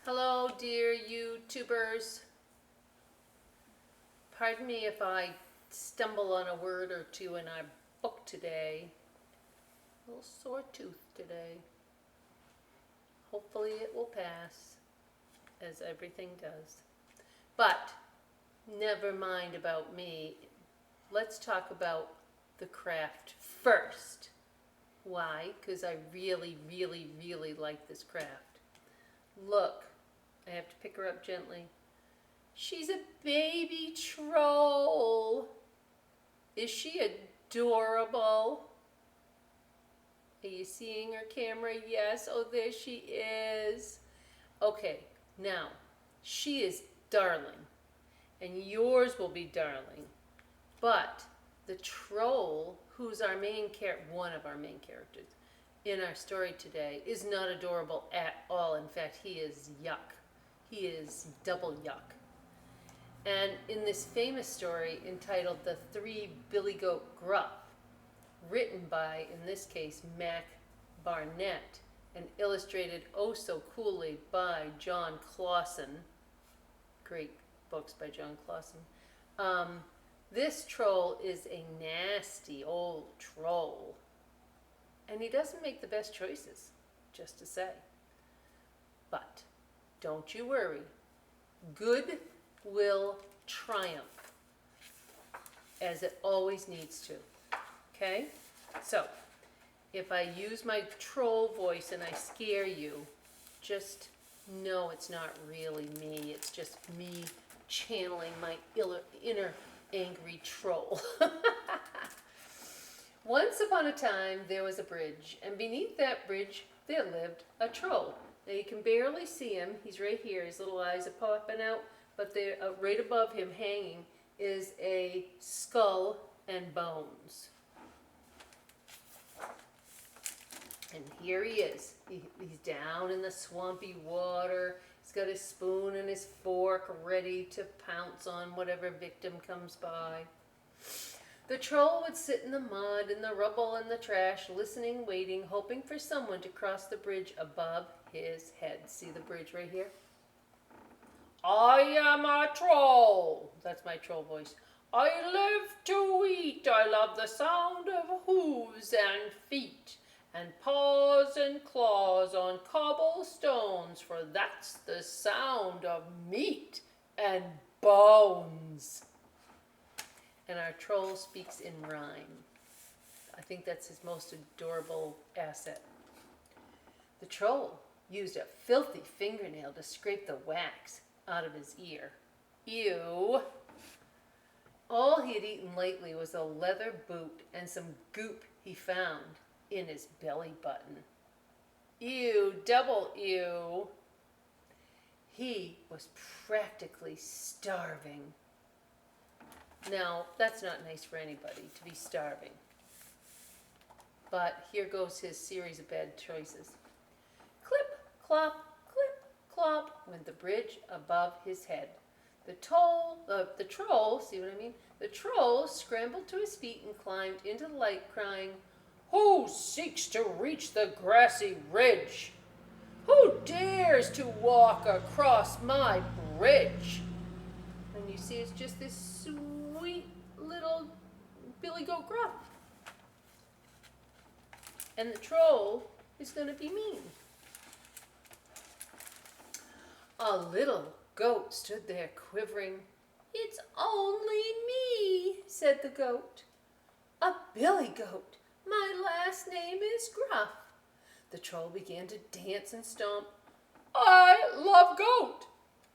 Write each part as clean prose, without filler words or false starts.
Hello, dear YouTubers. Pardon me if I stumble on a word or two in our book today. A little sore tooth today. Hopefully it will pass, as everything does. But never mind about me. Let's talk about the craft first. Why? Because I really, really, really like this craft. Look, I have to pick her up gently. She's a baby troll. Is she adorable? Are you seeing her camera? Yes. Oh, there she is. Okay, now, she is darling. And yours will be darling. But the troll, who's our main one of our main characters in our story today, is not adorable at all. In fact, he is yuck. He is double yuck. And in this famous story entitled The Three Billy Goat Gruff, written by, in this case, Mac Barnett, and illustrated oh so coolly by John Clausen, great books by John Clausen, this troll is a nasty old troll. And he doesn't make the best choices, just to say. But don't you worry. Good will triumph, as it always needs to. Okay? So, if I use my troll voice and I scare you, just know it's not really me. It's just me channeling my inner angry troll. Once upon a time, there was a bridge, and beneath that bridge, there lived a troll. Now, you can barely see him. He's right here. His little eyes are popping out, but there, right above him, hanging, is a skull and bones. And here he is. He's down in the swampy water. He's got his spoon and his fork ready to pounce on whatever victim comes by. The troll would sit in the mud, in the rubble, and the trash, listening, waiting, hoping for someone to cross the bridge above his head. See the bridge right here? I am a troll. That's my troll voice. I live to eat. I love the sound of hooves and feet, and paws and claws on cobblestones, for that's the sound of meat and bones. And our troll speaks in rhyme. I think that's his most adorable asset. The troll used a filthy fingernail to scrape the wax out of his ear. Ew. All he had eaten lately was a leather boot and some goop he found in his belly button. Ew, double ew. He was practically starving. Now, that's not nice for anybody, to be starving. But here goes his series of bad choices. Clip, clop, went the bridge above his head. The troll, see what I mean? The troll scrambled to his feet and climbed into the light, crying, "Who seeks to reach the grassy ridge? Who dares to walk across my bridge?" And you see, it's just this sweet little Billy Goat Gruff. And the troll is going to be mean. A little goat stood there quivering. "It's only me," said the goat. "A billy goat. My last name is Gruff." The troll began to dance and stomp. "I love goat.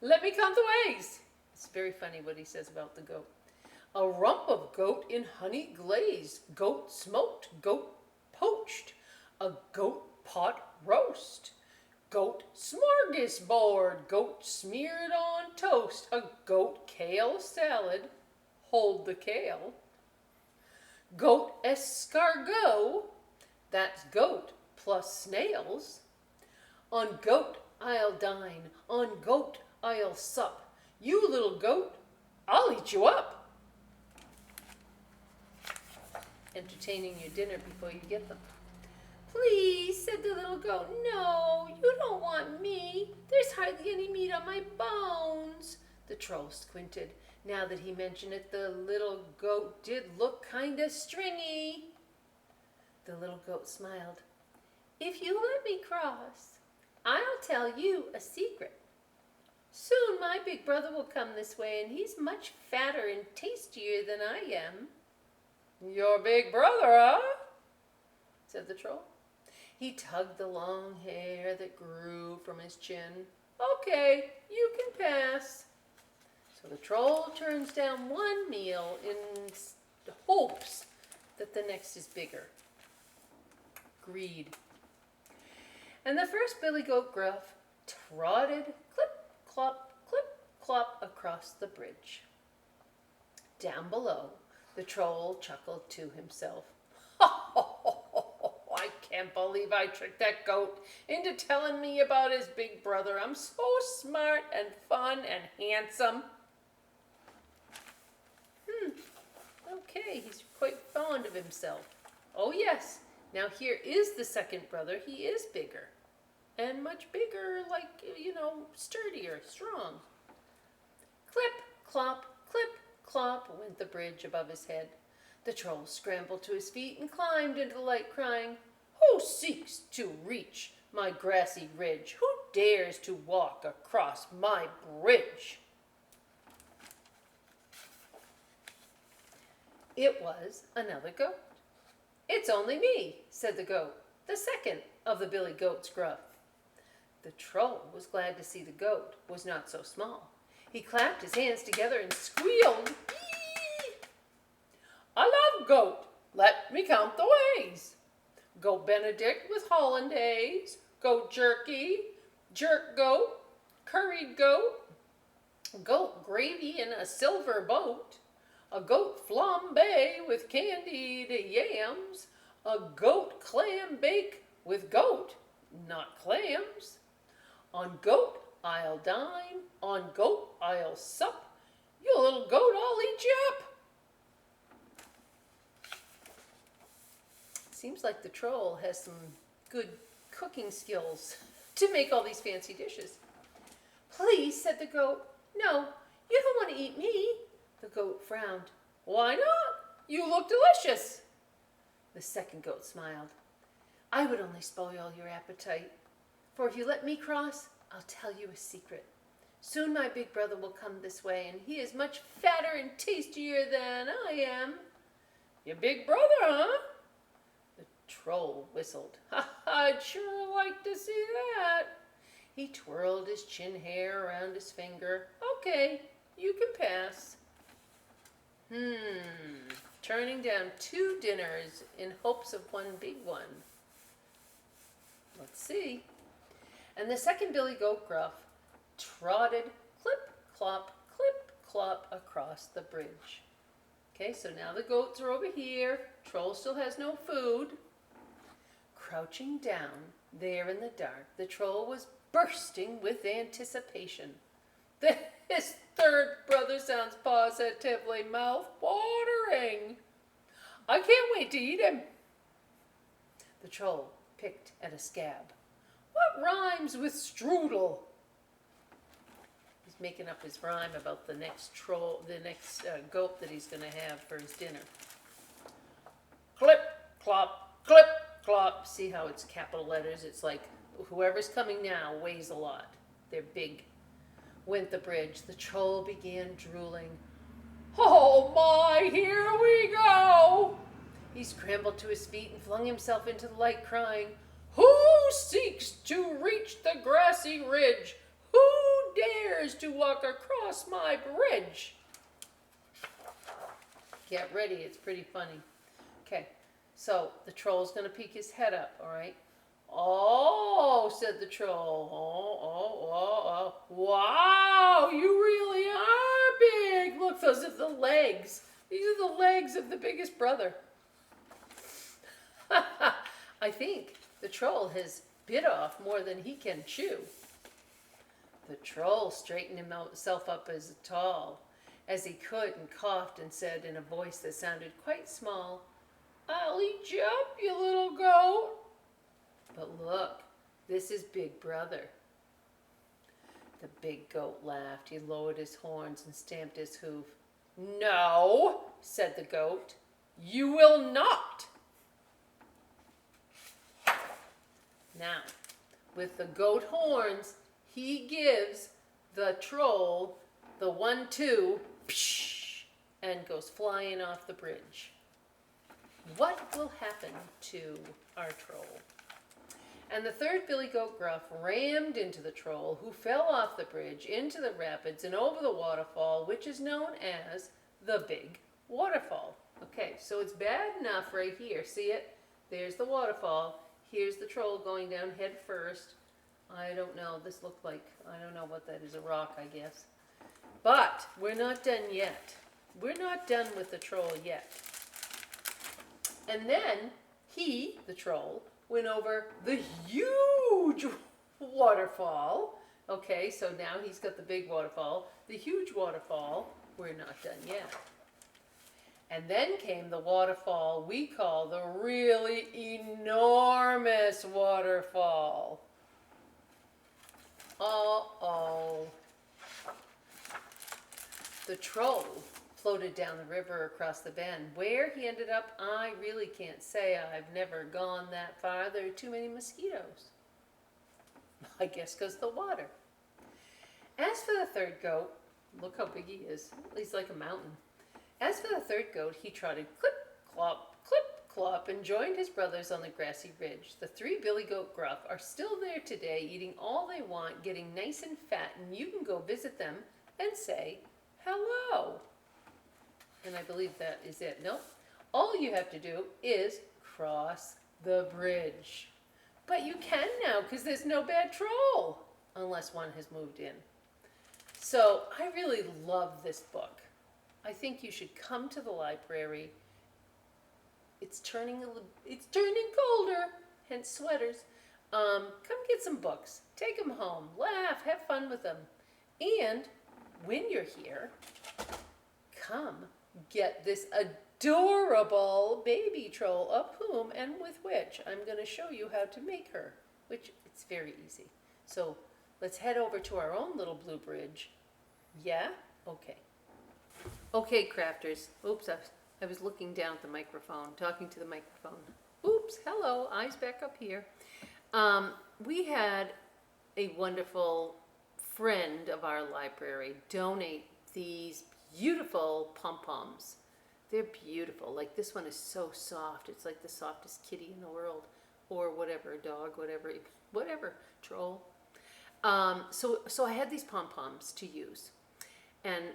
Let me count the ways." It's very funny what he says about the goat. "A rump of goat in honey glaze, goat smoked, goat poached, a goat pot roast, goat smorgasbord, goat smeared on toast, a goat kale salad, hold the kale, goat escargot, that's goat plus snails. On goat I'll dine, on goat I'll sup. You little goat, I'll eat you up." Entertaining your dinner before you get them. Please, said the little goat. No, you don't want me. There's hardly any meat on my bones. The troll squinted. Now that he mentioned it, the little goat did look kinda stringy. The little goat smiled. If you let me cross, I'll tell you a secret. Soon my big brother will come this way, and he's much fatter and tastier than I am. Your big brother, huh? Said the troll. He tugged the long hair that grew from his chin. Okay, you can pass. So the troll turns down one meal in hopes that the next is bigger. Greed. And the first Billy Goat Gruff trotted clip, clop across the bridge. Down below, the troll chuckled to himself. I can't believe I tricked that goat into telling me about his big brother. I'm so smart and fun and handsome. Okay, he's quite fond of himself. Oh yes, now here is the second brother. He is bigger. And much bigger, like, sturdier, strong. Clip, clop, went the bridge above his head. The troll scrambled to his feet and climbed into the light, crying, Who seeks to reach my grassy ridge? Who dares to walk across my bridge? It was another goat. It's only me, said the goat, the second of the Billy Goats Gruff. The troll was glad to see the goat was not so small. He clapped his hands together and squealed, Eee! I love goat. Let me count the ways. Goat Benedict with hollandaise, goat jerky, jerk goat, curried goat, goat gravy in a silver boat, a goat flambe with candied yams, a goat clam bake with goat, not clams. On goat I'll dine, on goat I'll sup. You little goat, I'll eat you up. Seems like the troll has some good cooking skills to make all these fancy dishes. Please, said the goat. No, you don't want to eat me. The goat frowned. Why not? You look delicious. The second goat smiled. I would only spoil your appetite. For if you let me cross, I'll tell you a secret. Soon my big brother will come this way, and he is much fatter and tastier than I am. Your big brother, huh? The troll whistled. I'd sure like to see that. He twirled his chin hair around his finger. Okay, you can pass. Turning down 2 dinners in hopes of one big one. Let's see. And the second Billy Goat Gruff trotted clip, clop across the bridge. Okay, so now the goats are over here. Troll still has no food. Crouching down there in the dark, the troll was bursting with anticipation. His third brother sounds positively mouth-watering. I can't wait to eat him. The troll picked at a scab. What rhymes with strudel? He's making up his rhyme about the next goat that he's going to have for his dinner. Clip, clop. See how it's capital letters? It's like whoever's coming now weighs a lot. They're big. Went the bridge. The troll began drooling. Oh my, here we go! He scrambled to his feet and flung himself into the light, crying, Who seeks to reach the grassy ridge? Who dares to walk across my bridge? Get ready, it's pretty funny. Okay, so the troll's going to peek his head up, all right? Oh, said the troll. Oh. Wow, you really are big. Look, those are the legs. These are the legs of the biggest brother. I think the troll has bit off more than he can chew. The troll straightened himself up as tall as he could and coughed and said in a voice that sounded quite small, I'll eat you up, you little goat. But look, this is Big Brother. The big goat laughed. He lowered his horns and stamped his hoof. No, said the goat, you will not. Now, with the goat horns, he gives the troll the 1-2, psh, and goes flying off the bridge. What will happen to our troll? And the third Billy Goat Gruff rammed into the troll, who fell off the bridge into the rapids and over the waterfall, which is known as the Big Waterfall. Okay, so it's bad enough right here. See it? There's the waterfall. Here's the troll going down head first. I don't know. This looked like, I don't know what that is, a rock, I guess. But we're not done yet. We're not done with the troll yet. And then he, the troll, went over the huge waterfall. Okay, so now he's got the big waterfall. The huge waterfall, we're not done yet. And then came the waterfall we call the really enormous waterfall. Uh-oh. The troll floated down the river across the bend. Where he ended up, I really can't say. I've never gone that far. There are too many mosquitoes. I guess because the water. As for the third goat, look how big he is. He's like a mountain. As for the third goat, he trotted clip, clop, and joined his brothers on the grassy ridge. The three Billy Goat Gruff are still there today, eating all they want, getting nice and fat, and you can go visit them and say hello. And I believe that is it. Nope. All you have to do is cross the bridge. But you can now because there's no bad troll, unless one has moved in. So I really love this book. I think you should come to the library. It's turning colder, hence sweaters. Come get some books. Take them home. Laugh. Have fun with them. And when you're here, come get this adorable baby troll, of whom and with which I'm going to show you how to make her, which it's very easy. So let's head over to our own little blue bridge. Yeah? Okay. Okay, crafters. Oops, I was looking down at the microphone, talking to the microphone. Oops, hello, eyes back up here. We had a wonderful friend of our library donate these beautiful pom-poms. They're beautiful. Like this one is so soft. It's like the softest kitty in the world, or whatever, dog, whatever, troll. So I had these pom-poms to use, and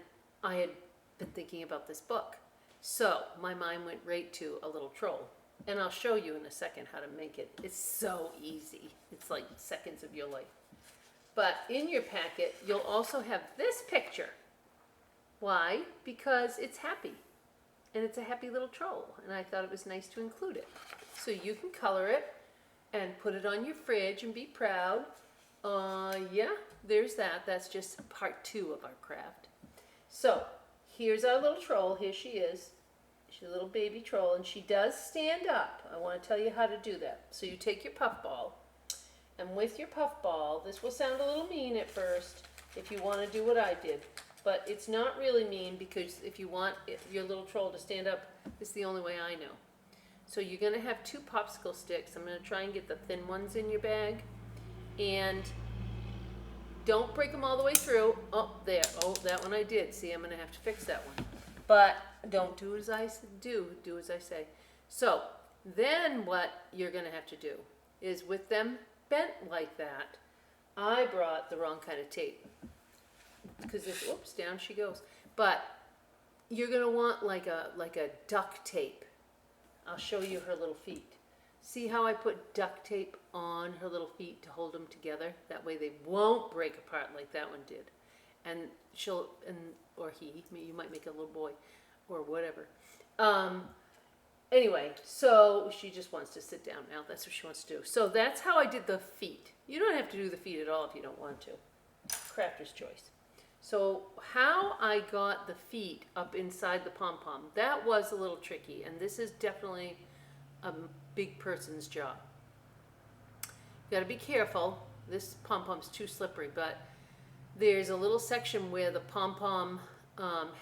I had been thinking about this book. So my mind went right to a little troll, and I'll show you in a second how to make it. It's so easy. It's like seconds of your life. But in your packet, you'll also have this picture. Why? Because it's happy, and it's a happy little troll, and I thought it was nice to include it. So you can color it and put it on your fridge and be proud. Yeah, there's that. That's just part 2 of our craft. So here's our little troll. Here she is. She's a little baby troll, and she does stand up. I want to tell you how to do that. So you take your puff ball, and with your puff ball, this will sound a little mean at first if you want to do what I did. But it's not really mean, because if you want your little troll to stand up, it's the only way I know. So you're going to have 2 popsicle sticks. I'm going to try and get the thin ones in your bag. And don't break them all the way through. Oh, there. Oh, that one I did. See, I'm going to have to fix that one. But don't do as I do. Do as I say. So then what you're going to have to do is, with them bent like that, I brought the wrong kind of tape. Because if, oops, down she goes. But you're going to want like a duct tape. I'll show you her little feet. See how I put duct tape on her little feet to hold them together? That way they won't break apart like that one did. And or he, you might make a little boy, or whatever. Anyway, so she just wants to sit down now. That's what she wants to do. So that's how I did the feet. You don't have to do the feet at all if you don't want to. Crafter's choice. So how I got the feet up inside the pom-pom, that was a little tricky, and this is definitely a big person's job. gotta be careful. This pom-pom's too slippery, but there's a little section where the pom-pom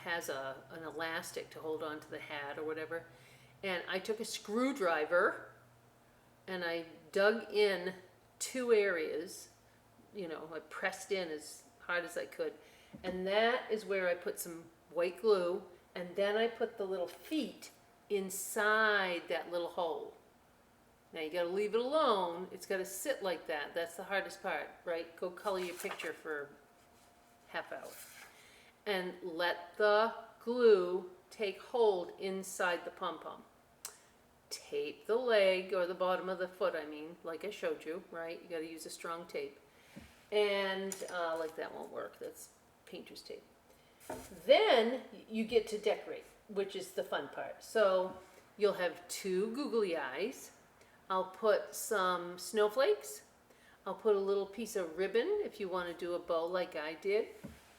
has an elastic to hold on to the hat or whatever. And I took a screwdriver and I dug in 2 areas. You know, I pressed in as hard as I could. And that is where I put some white glue, and then I put the little feet inside that little hole. Now you gotta leave it alone. It's gotta sit like that. That's the hardest part, right? Go color your picture for half hour. And let the glue take hold inside the pom-pom. Tape the leg, or the bottom of the foot, I mean, like I showed you, right? You gotta use a strong tape. And like that won't work, that's painter's tape. Then you get to decorate, which is the fun part. So you'll have 2 googly eyes. I'll put some snowflakes. I'll put a little piece of ribbon if you want to do a bow like I did.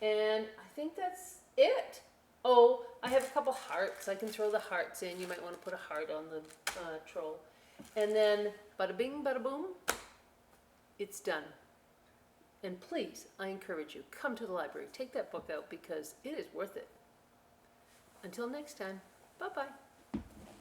And I think that's it. Oh, I have a couple hearts. I can throw the hearts in. You might want to put a heart on the troll. And then bada bing, bada boom, it's done. And please, I encourage you, come to the library. Take that book out because it is worth it. Until next time, bye-bye.